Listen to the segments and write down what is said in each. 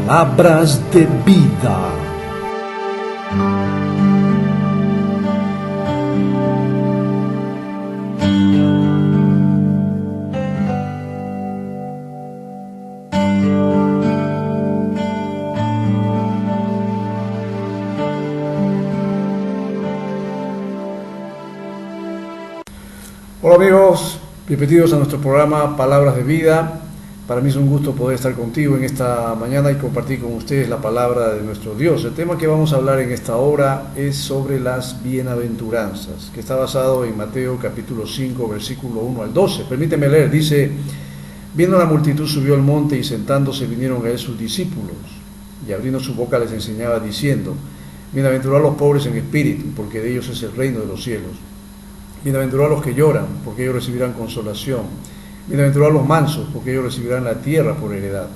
Palabras de vida. Hola amigos, bienvenidos a nuestro programa Palabras de Vida. Para mí es un gusto poder estar contigo en esta mañana y compartir con ustedes la palabra de nuestro Dios. El tema que vamos a hablar en esta hora es sobre las bienaventuranzas, que está basado en Mateo capítulo 5, versículo 1 al 12. Permíteme leer, dice: viendo la multitud subió al monte y sentándose vinieron a él sus discípulos, y abriendo su boca les enseñaba diciendo: bienaventurados los pobres en espíritu, porque de ellos es el reino de los cielos. Bienaventurados los que lloran, porque ellos recibirán consolación. Bienaventurados los mansos, porque ellos recibirán la tierra por heredad.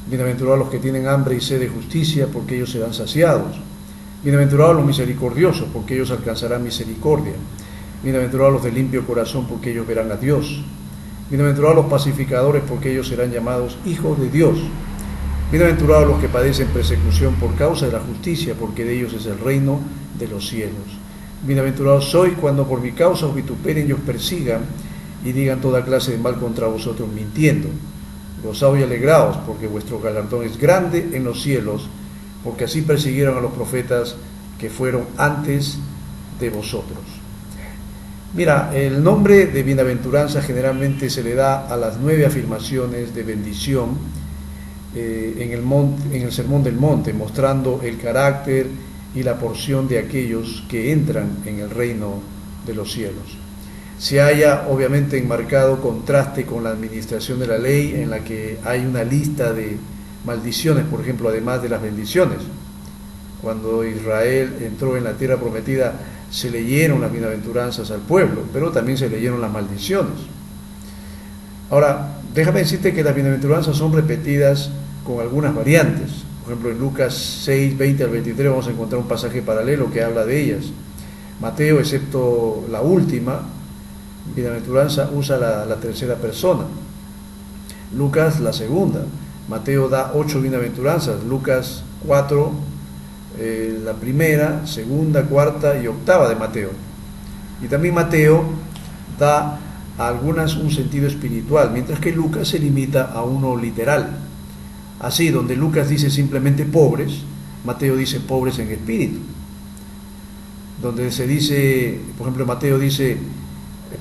Bienaventurados los que tienen hambre y sed de justicia, porque ellos serán saciados. Bienaventurados los misericordiosos, porque ellos alcanzarán misericordia. Bienaventurados los de limpio corazón, porque ellos verán a Dios. Bienaventurados los pacificadores, porque ellos serán llamados hijos de Dios. Bienaventurados los que padecen persecución por causa de la justicia, porque de ellos es el reino de los cielos. Bienaventurados sois cuando por mi causa os vituperen y os persigan, y digan toda clase de mal contra vosotros mintiendo. Gozaos y alegraos, porque vuestro galardón es grande en los cielos, porque así persiguieron a los profetas que fueron antes de vosotros. Mira, el nombre de bienaventuranza generalmente se le da a las 9 afirmaciones de bendición en el Sermón del Monte, mostrando el carácter y la porción de aquellos que entran en el reino de los cielos. Se halla obviamente enmarcado contraste con la administración de la ley, en la que hay una lista de maldiciones, por ejemplo, además de las bendiciones. Cuando Israel entró en la tierra prometida, se leyeron las bienaventuranzas al pueblo, pero también se leyeron las maldiciones. Ahora, déjame decirte que las bienaventuranzas son repetidas con algunas variantes. Por ejemplo, en Lucas 6, 20 al 23 vamos a encontrar un pasaje paralelo que habla de ellas. Mateo, excepto la última bienaventuranza, usa la tercera persona. Lucas la segunda. Mateo da 8 bienaventuranzas. Lucas 4, la primera, segunda, cuarta y octava de Mateo. Y también Mateo da a algunas un sentido espiritual, mientras que Lucas se limita a uno literal. Así, donde Lucas dice simplemente pobres, Mateo dice pobres en espíritu. Donde se dice, por ejemplo, Mateo dice,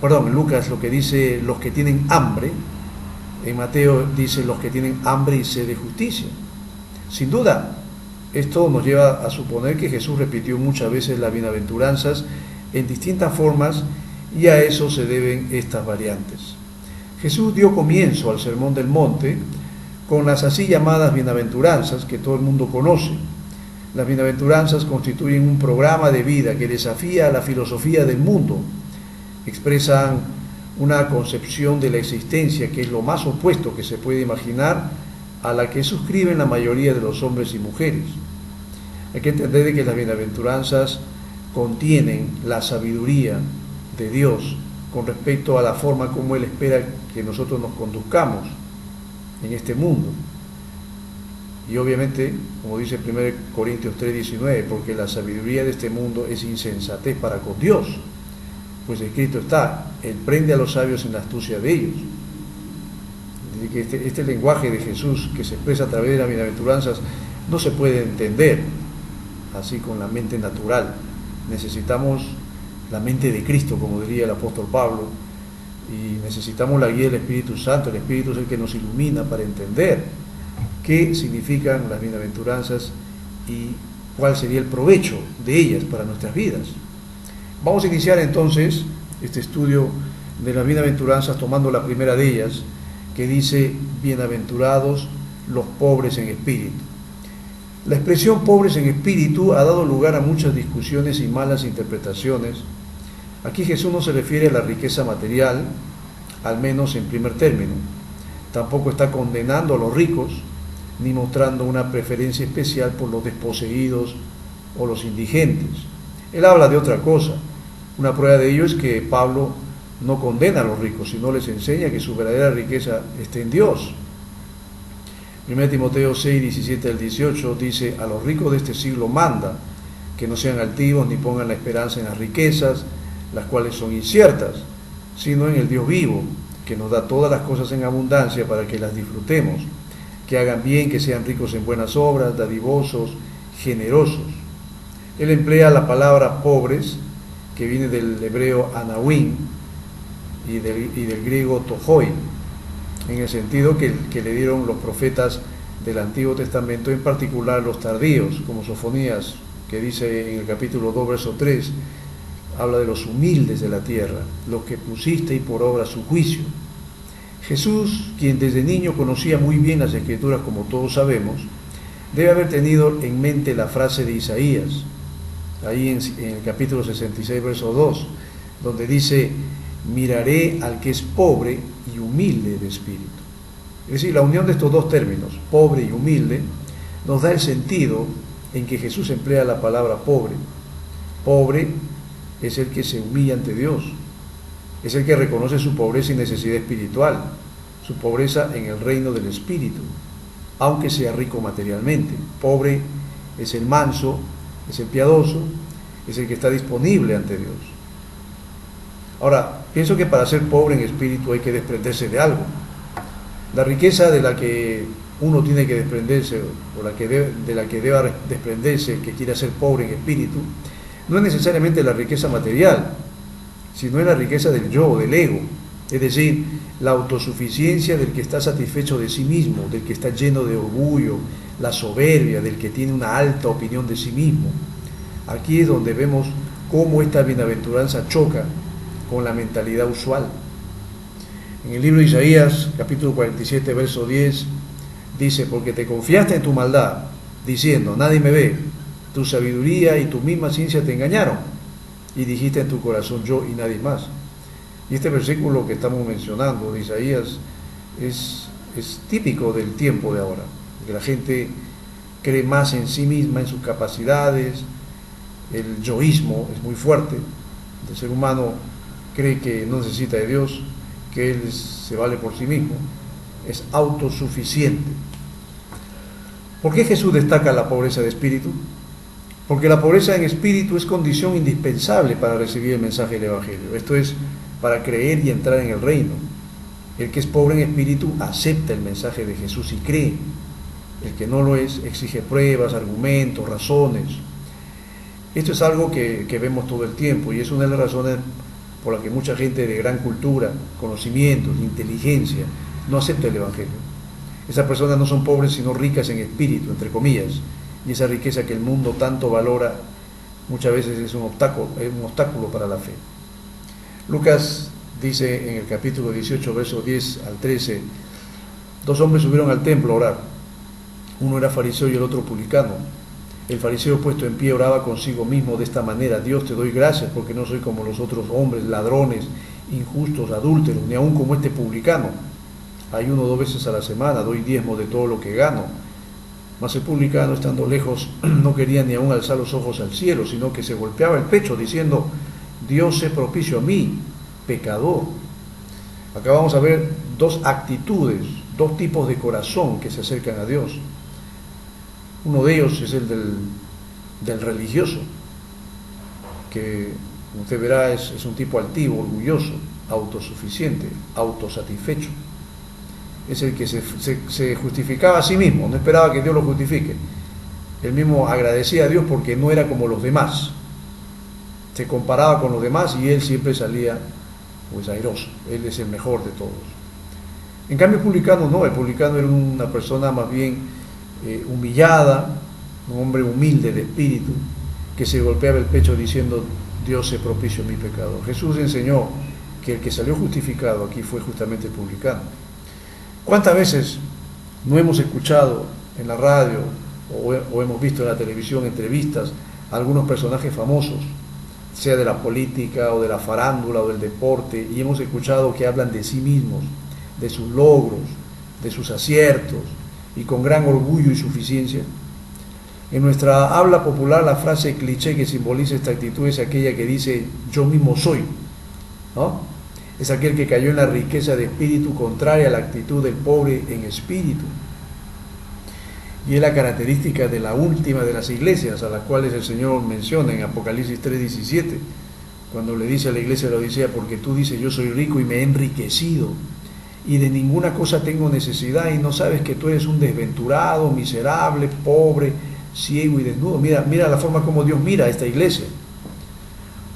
en Lucas lo que dice los que tienen hambre, en Mateo dice los que tienen hambre y sed de justicia. Sin duda, esto nos lleva a suponer que Jesús repitió muchas veces las bienaventuranzas en distintas formas, y a eso se deben estas variantes. Jesús dio comienzo al Sermón del Monte con las así llamadas bienaventuranzas que todo el mundo conoce. Las bienaventuranzas constituyen un programa de vida que desafía a la filosofía del mundo. Expresan una concepción de la existencia que es lo más opuesto que se puede imaginar a la que suscriben la mayoría de los hombres y mujeres. Hay que entender que las bienaventuranzas contienen la sabiduría de Dios con respecto a la forma como Él espera que nosotros nos conduzcamos en este mundo. Y obviamente, como dice 1 Corintios 3:19, porque la sabiduría de este mundo es insensatez para con Dios. Pues escrito está, Él prende a los sabios en la astucia de ellos. Dice que este lenguaje de Jesús que se expresa a través de las bienaventuranzas no se puede entender así con la mente natural. Necesitamos la mente de Cristo, como diría el apóstol Pablo, y necesitamos la guía del Espíritu Santo. El Espíritu es el que nos ilumina para entender qué significan las bienaventuranzas y cuál sería el provecho de ellas para nuestras vidas. Vamos a iniciar entonces este estudio de las bienaventuranzas tomando la primera de ellas, que dice: bienaventurados los pobres en espíritu. La expresión pobres en espíritu ha dado lugar a muchas discusiones y malas interpretaciones. Aquí Jesús no se refiere a la riqueza material, al menos en primer término. Tampoco está condenando a los ricos, ni mostrando una preferencia especial por los desposeídos o los indigentes. Él habla de otra cosa. Una prueba de ello es que Pablo no condena a los ricos, sino les enseña que su verdadera riqueza está en Dios. 1 Timoteo 6, 17 al 18 dice: a los ricos de este siglo manda que no sean altivos ni pongan la esperanza en las riquezas, las cuales son inciertas, sino en el Dios vivo, que nos da todas las cosas en abundancia para que las disfrutemos, que hagan bien, que sean ricos en buenas obras, dadivosos, generosos. Él emplea la palabra pobres, que viene del hebreo anawin y del griego tohoi, en el sentido que le dieron los profetas del Antiguo Testamento, en particular los tardíos, como Sofonías, que dice en el capítulo 2, verso 3, habla de los humildes de la tierra, los que pusisteis por obra su juicio. Jesús, quien desde niño conocía muy bien las Escrituras, como todos sabemos, debe haber tenido en mente la frase de Isaías, ahí en el capítulo 66, verso 2, donde dice: miraré al que es pobre y humilde de espíritu. Es decir, la unión de estos dos términos, pobre y humilde, nos da el sentido en que Jesús emplea la palabra pobre. Pobre es el que se humilla ante Dios, es el que reconoce su pobreza y necesidad espiritual, su pobreza en el reino del espíritu, aunque sea rico materialmente. Pobre es el manso, es el piadoso, es el que está disponible ante Dios. Ahora, pienso que para ser pobre en espíritu hay que desprenderse de algo. La riqueza de la que uno tiene que desprenderse, o de la que deba desprenderse el que quiera ser pobre en espíritu, no es necesariamente la riqueza material, sino es la riqueza del yo, del ego, es decir, la autosuficiencia del que está satisfecho de sí mismo, del que está lleno de orgullo, la soberbia, del que tiene una alta opinión de sí mismo. Aquí es donde vemos cómo esta bienaventuranza choca con la mentalidad usual. En el libro de Isaías, capítulo 47, verso 10, dice: porque te confiaste en tu maldad, diciendo: nadie me ve, tu sabiduría y tu misma ciencia te engañaron, y dijiste en tu corazón: yo y nadie más. Y este versículo que estamos mencionando de Isaías es típico del tiempo de ahora, que la gente cree más en sí misma, en sus capacidades, el yoísmo es muy fuerte, el ser humano cree que no necesita de Dios, que Él se vale por sí mismo, es autosuficiente. ¿Por qué Jesús destaca la pobreza de espíritu? Porque la pobreza en espíritu es condición indispensable para recibir el mensaje del Evangelio, esto es, para creer y entrar en el reino. El que es pobre en espíritu acepta el mensaje de Jesús y cree. El que no lo es exige pruebas, argumentos, razones. Esto es algo que vemos todo el tiempo, y es una de las razones por las que mucha gente de gran cultura, conocimientos, inteligencia, no acepta el Evangelio. Esas personas no son pobres, sino ricas en espíritu, entre comillas, y esa riqueza que el mundo tanto valora muchas veces es un obstáculo para la fe. Lucas dice en el capítulo 18, versos 10 al 13, 2 hombres subieron al templo a orar. Uno era fariseo y el otro publicano. El fariseo, puesto en pie, oraba consigo mismo de esta manera: Dios, te doy gracias porque no soy como los otros hombres, ladrones, injustos, adúlteros, ni aun como este publicano. Ayuno 2 veces a la semana, doy diezmo de todo lo que gano. Mas el publicano, estando lejos, no quería ni aun alzar los ojos al cielo, sino que se golpeaba el pecho diciendo: Dios, sé propicio a mí, pecador. Acá vamos a ver dos actitudes, dos tipos de corazón que se acercan a Dios. Uno de ellos es el del religioso, que como usted verá es un tipo altivo, orgulloso, autosuficiente, autosatisfecho. Es el que se justificaba a sí mismo, no esperaba que Dios lo justifique. Él mismo agradecía a Dios porque no era como los demás. Se comparaba con los demás y él siempre salía pues airoso. Él es el mejor de todos. En cambio el publicano no, el publicano era una persona más bien humillada, un hombre humilde de espíritu, que se golpeaba el pecho diciendo: Dios se propicio a mi pecado. Jesús enseñó que el que salió justificado aquí fue justamente el publicano. ¿Cuántas veces no hemos escuchado en la radio o hemos visto en la televisión entrevistas a algunos personajes famosos, sea de la política o de la farándula o del deporte, y hemos escuchado que hablan de sí mismos, de sus logros, de sus aciertos, y con gran orgullo y suficiencia? En nuestra habla popular, la frase cliché que simboliza esta actitud es aquella que dice: yo mismo soy, ¿no? Es aquel que cayó en la riqueza de espíritu contraria a la actitud del pobre en espíritu. Y es la característica de la última de las iglesias, a las cuales el Señor menciona en Apocalipsis 3:17, cuando le dice a la iglesia de la Odisea: porque tú dices, yo soy rico y me he enriquecido, y de ninguna cosa tengo necesidad, y no sabes que tú eres un desventurado, miserable, pobre, ciego y desnudo. Mira la forma como Dios mira a esta iglesia.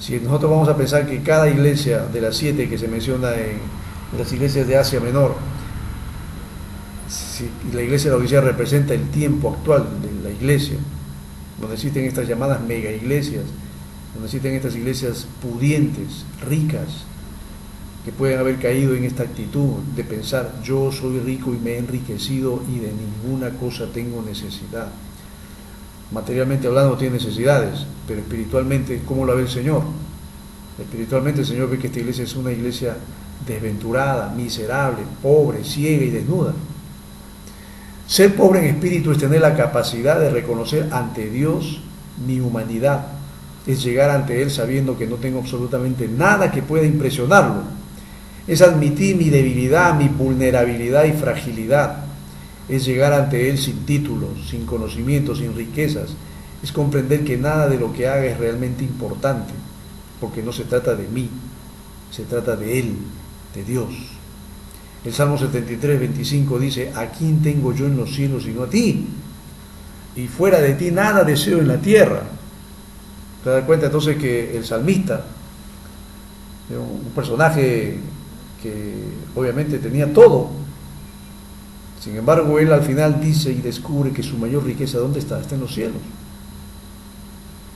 Si nosotros vamos a pensar que cada iglesia de las 7 que se menciona en las iglesias de Asia Menor, si la iglesia de la Odisea representa el tiempo actual de la iglesia, donde existen estas llamadas mega iglesias, donde existen estas iglesias pudientes, ricas, que pueden haber caído en esta actitud de pensar: yo soy rico y me he enriquecido y de ninguna cosa tengo necesidad. Materialmente hablando tiene necesidades, pero espiritualmente, ¿cómo lo ve el Señor? Espiritualmente el Señor ve que esta iglesia es una iglesia desventurada, miserable, pobre, ciega y desnuda. Ser pobre en espíritu es tener la capacidad de reconocer ante Dios mi humanidad, es llegar ante Él sabiendo que no tengo absolutamente nada que pueda impresionarlo, es admitir mi debilidad, mi vulnerabilidad y fragilidad, es llegar ante Él sin títulos, sin conocimientos, sin riquezas, es comprender que nada de lo que haga es realmente importante, porque no se trata de mí, se trata de Él, de Dios. El Salmo 73:25 dice: ¿a quién tengo yo en los cielos sino a ti? Y fuera de ti nada deseo en la tierra. ¿Te das cuenta entonces que el salmista, un personaje que obviamente tenía todo, sin embargo él al final dice y descubre que su mayor riqueza, ¿dónde está? Está en los cielos.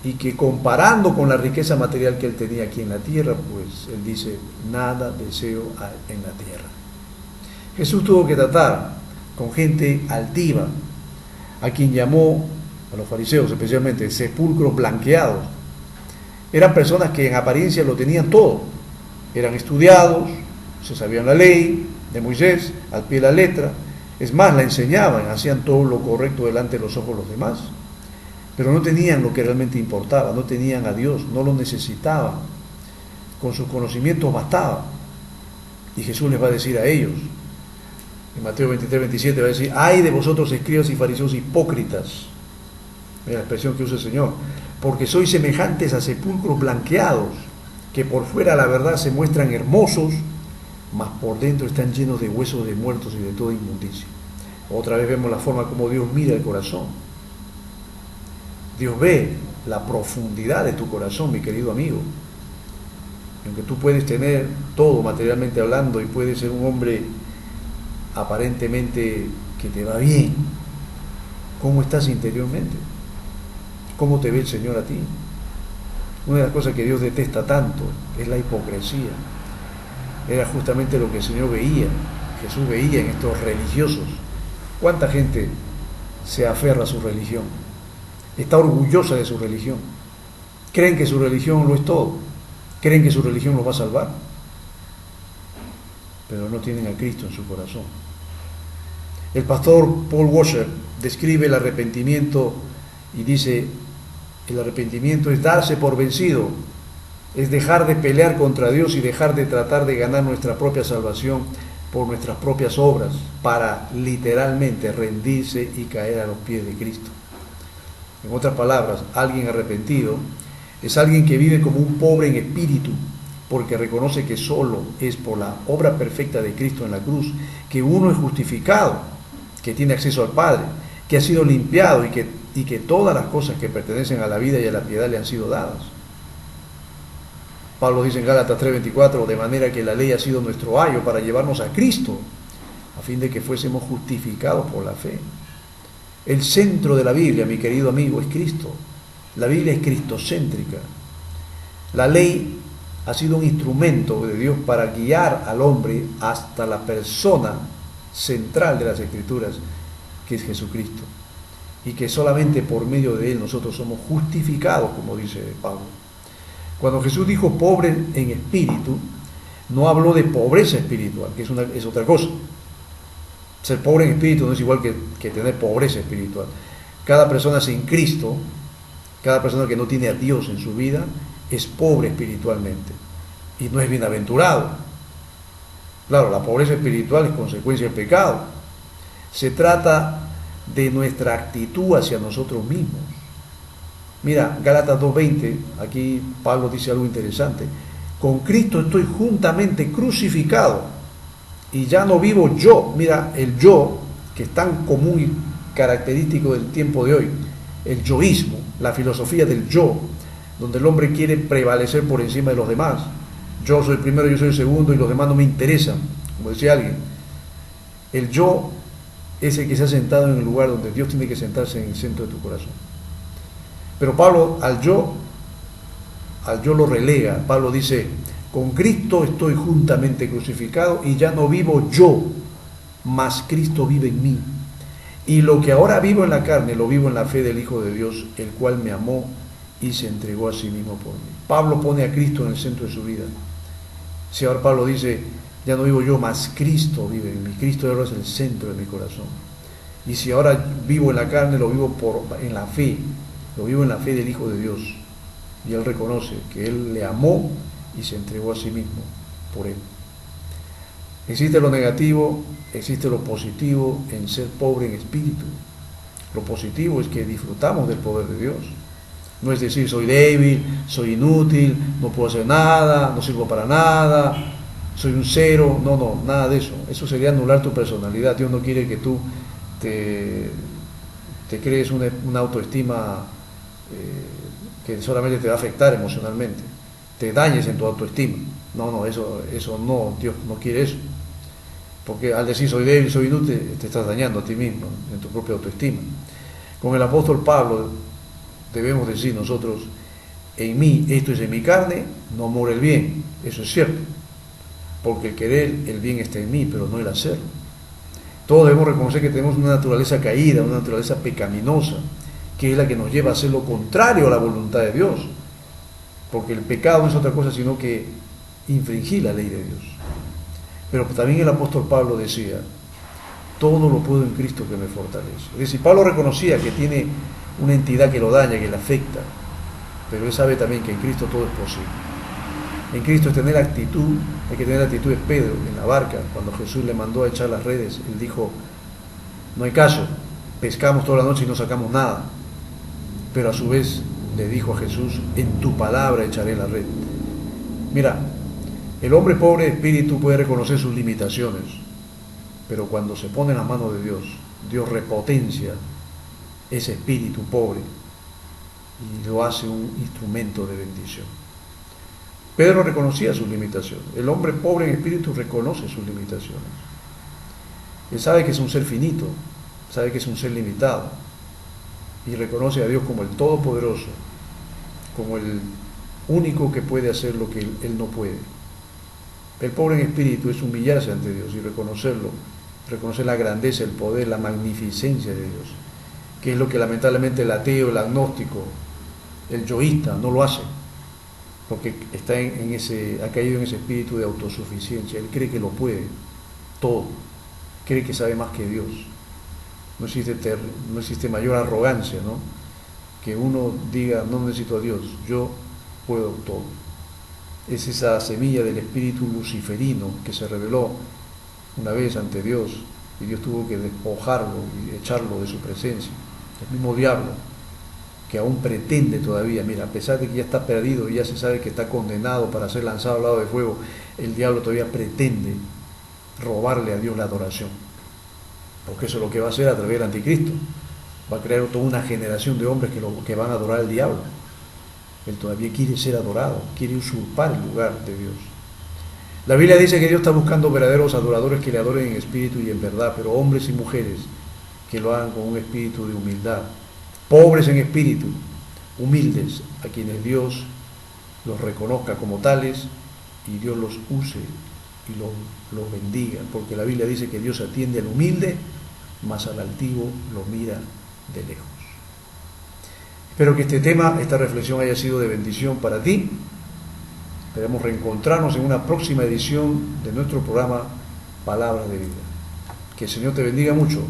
Y que comparando con la riqueza material que él tenía aquí en la tierra, pues él dice: nada deseo en la tierra. Jesús tuvo que tratar con gente altiva, a quien llamó, a los fariseos especialmente, sepulcros blanqueados. Eran personas que en apariencia lo tenían todo, eran estudiados, se sabían la ley de Moisés al pie de la letra, es más, la enseñaban, hacían todo lo correcto delante de los ojos de los demás, pero no tenían lo que realmente importaba, no tenían a Dios, no lo necesitaban, con sus conocimientos bastaba. Y Jesús les va a decir a ellos, en Mateo 23:27 va a decir: ay de vosotros, escribas y fariseos hipócritas, mira la expresión que usa el Señor, porque sois semejantes a sepulcros blanqueados, que por fuera la verdad se muestran hermosos, mas por dentro están llenos de huesos de muertos y de toda inmundicia. Otra vez vemos la forma como Dios mira el corazón. Dios ve la profundidad de tu corazón, mi querido amigo. Aunque tú puedes tener todo materialmente hablando y puedes ser un hombre aparentemente que te va bien, ¿cómo estás interiormente? ¿Cómo te ve el Señor a ti? Una de las cosas que Dios detesta tanto es la hipocresía. Era justamente lo que el Señor veía, Jesús veía en estos religiosos. ¿Cuánta gente se aferra a su religión? Está orgullosa de su religión. Creen que su religión lo es todo. Creen que su religión los va a salvar. Pero no tienen a Cristo en su corazón. El pastor Paul Washer describe el arrepentimiento y dice: el arrepentimiento es darse por vencido, es dejar de pelear contra Dios y dejar de tratar de ganar nuestra propia salvación por nuestras propias obras, para literalmente rendirse y caer a los pies de Cristo. En otras palabras, alguien arrepentido es alguien que vive como un pobre en espíritu, porque reconoce que solo es por la obra perfecta de Cristo en la cruz que uno es justificado, que tiene acceso al Padre, que ha sido limpiado y que todas las cosas que pertenecen a la vida y a la piedad le han sido dadas. Pablo dice en Gálatas 3:24: de manera que la ley ha sido nuestro ayo para llevarnos a Cristo, a fin de que fuésemos justificados por la fe. El centro de la Biblia, mi querido amigo, es Cristo. La Biblia es cristocéntrica. La ley ha sido un instrumento de Dios para guiar al hombre hasta la persona central de las Escrituras, que es Jesucristo, y que solamente por medio de Él nosotros somos justificados, como dice Pablo. Cuando Jesús dijo pobre en espíritu, no habló de pobreza espiritual, que es otra cosa. Ser pobre en espíritu no es igual que tener pobreza espiritual. Cada persona sin Cristo, cada persona que no tiene a Dios en su vida, es pobre espiritualmente y no es bienaventurado. Claro, la pobreza espiritual es consecuencia del pecado. Se trata de nuestra actitud hacia nosotros mismos. Mira, Gálatas 2:20, aquí Pablo dice algo interesante. Con Cristo estoy juntamente crucificado y ya no vivo yo. Mira, el yo, que es tan común y característico del tiempo de hoy, el yoísmo, la filosofía del yo, donde el hombre quiere prevalecer por encima de los demás. Yo soy el primero, yo soy el segundo y los demás no me interesan, como decía alguien. El yo es el que se ha sentado en el lugar donde Dios tiene que sentarse, en el centro de tu corazón. Pero Pablo al yo lo relega. Pablo dice, con Cristo estoy juntamente crucificado y ya no vivo yo, mas Cristo vive en mí. Y lo que ahora vivo en la carne, lo vivo en la fe del Hijo de Dios, el cual me amó y se entregó a sí mismo por mí. Pablo pone a Cristo en el centro de su vida. Si ahora Pablo dice, ya no vivo yo, mas Cristo vive en mí. Cristo ahora es el centro de mi corazón. Y si ahora vivo en la carne, lo vivo en la fe. Lo vivo en la fe del Hijo de Dios. Y él reconoce que él le amó y se entregó a sí mismo por él. Existe lo negativo, existe lo positivo en ser pobre en espíritu. Lo positivo es que disfrutamos del poder de Dios. No es decir, soy débil, soy inútil, no puedo hacer nada, no sirvo para nada, soy un cero. No, nada de eso. Eso sería anular tu personalidad. Dios no quiere que tú te crees una autoestima que solamente te va a afectar emocionalmente, te dañes en tu autoestima. No, eso no, Dios no quiere eso. Porque al decir soy débil, soy inútil, te estás dañando a ti mismo, en tu propia autoestima. Con el apóstol Pablo debemos decir nosotros, en mí, esto es en mi carne, no mora el bien. Eso es cierto, porque el querer, el bien está en mí, pero no el hacerlo. Todos debemos reconocer que tenemos una naturaleza caída, una naturaleza pecaminosa, que es la que nos lleva a hacer lo contrario a la voluntad de Dios, porque el pecado no es otra cosa sino que infringir la ley de Dios. Pero también el apóstol Pablo decía, todo lo puedo en Cristo que me fortalece. Es decir, Pablo reconocía que tiene una entidad que lo daña, que le afecta, pero él sabe también que en Cristo todo es posible. En Cristo es tener actitud, hay que tener la actitud de Pedro en la barca. Cuando Jesús le mandó a echar las redes, él dijo, no hay caso, pescamos toda la noche y no sacamos nada. Pero a su vez le dijo a Jesús, en tu palabra echaré la red. Mira, el hombre pobre de espíritu puede reconocer sus limitaciones, pero cuando se pone en las manos de Dios, Dios repotencia ese espíritu pobre y lo hace un instrumento de bendición. Pedro reconocía sus limitaciones. El hombre pobre en espíritu reconoce sus limitaciones. Él sabe que es un ser finito, sabe que es un ser limitado y reconoce a Dios como el Todopoderoso, como el único que puede hacer lo que él no puede. El pobre en espíritu es humillarse ante Dios y reconocerlo, reconocer la grandeza, el poder, la magnificencia de Dios, que es lo que lamentablemente el ateo, el agnóstico, el yoísta no lo hace, porque está ha caído en ese espíritu de autosuficiencia. Él cree que lo puede todo, cree que sabe más que Dios. No existe mayor arrogancia, ¿no?, que uno diga, no necesito a Dios, yo puedo todo. Es esa semilla del espíritu luciferino que se reveló una vez ante Dios y Dios tuvo que despojarlo y echarlo de su presencia. El mismo diablo que aún pretende todavía, mira, a pesar de que ya está perdido y ya se sabe que está condenado para ser lanzado al lado de fuego, el diablo todavía pretende robarle a Dios la adoración, porque eso es lo que va a hacer a través del anticristo. Va a crear toda una generación de hombres que van a adorar al diablo. Él todavía quiere ser adorado, quiere usurpar el lugar de Dios. La Biblia dice que Dios está buscando verdaderos adoradores que le adoren en espíritu y en verdad, pero hombres y mujeres que lo hagan con un espíritu de humildad, pobres en espíritu, humildes, a quienes Dios los reconozca como tales y Dios los use y los bendiga, porque la Biblia dice que Dios atiende al humilde, mas al altivo lo mira de lejos. Espero que este tema, esta reflexión haya sido de bendición para ti. Esperamos reencontrarnos en una próxima edición de nuestro programa Palabras de Vida. Que el Señor te bendiga mucho.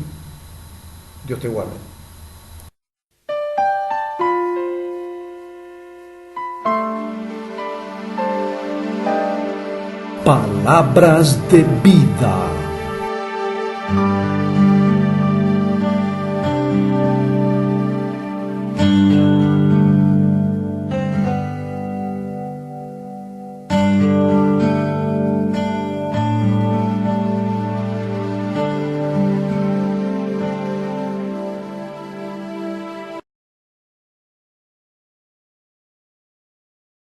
Dios te guarde. Palabras de vida.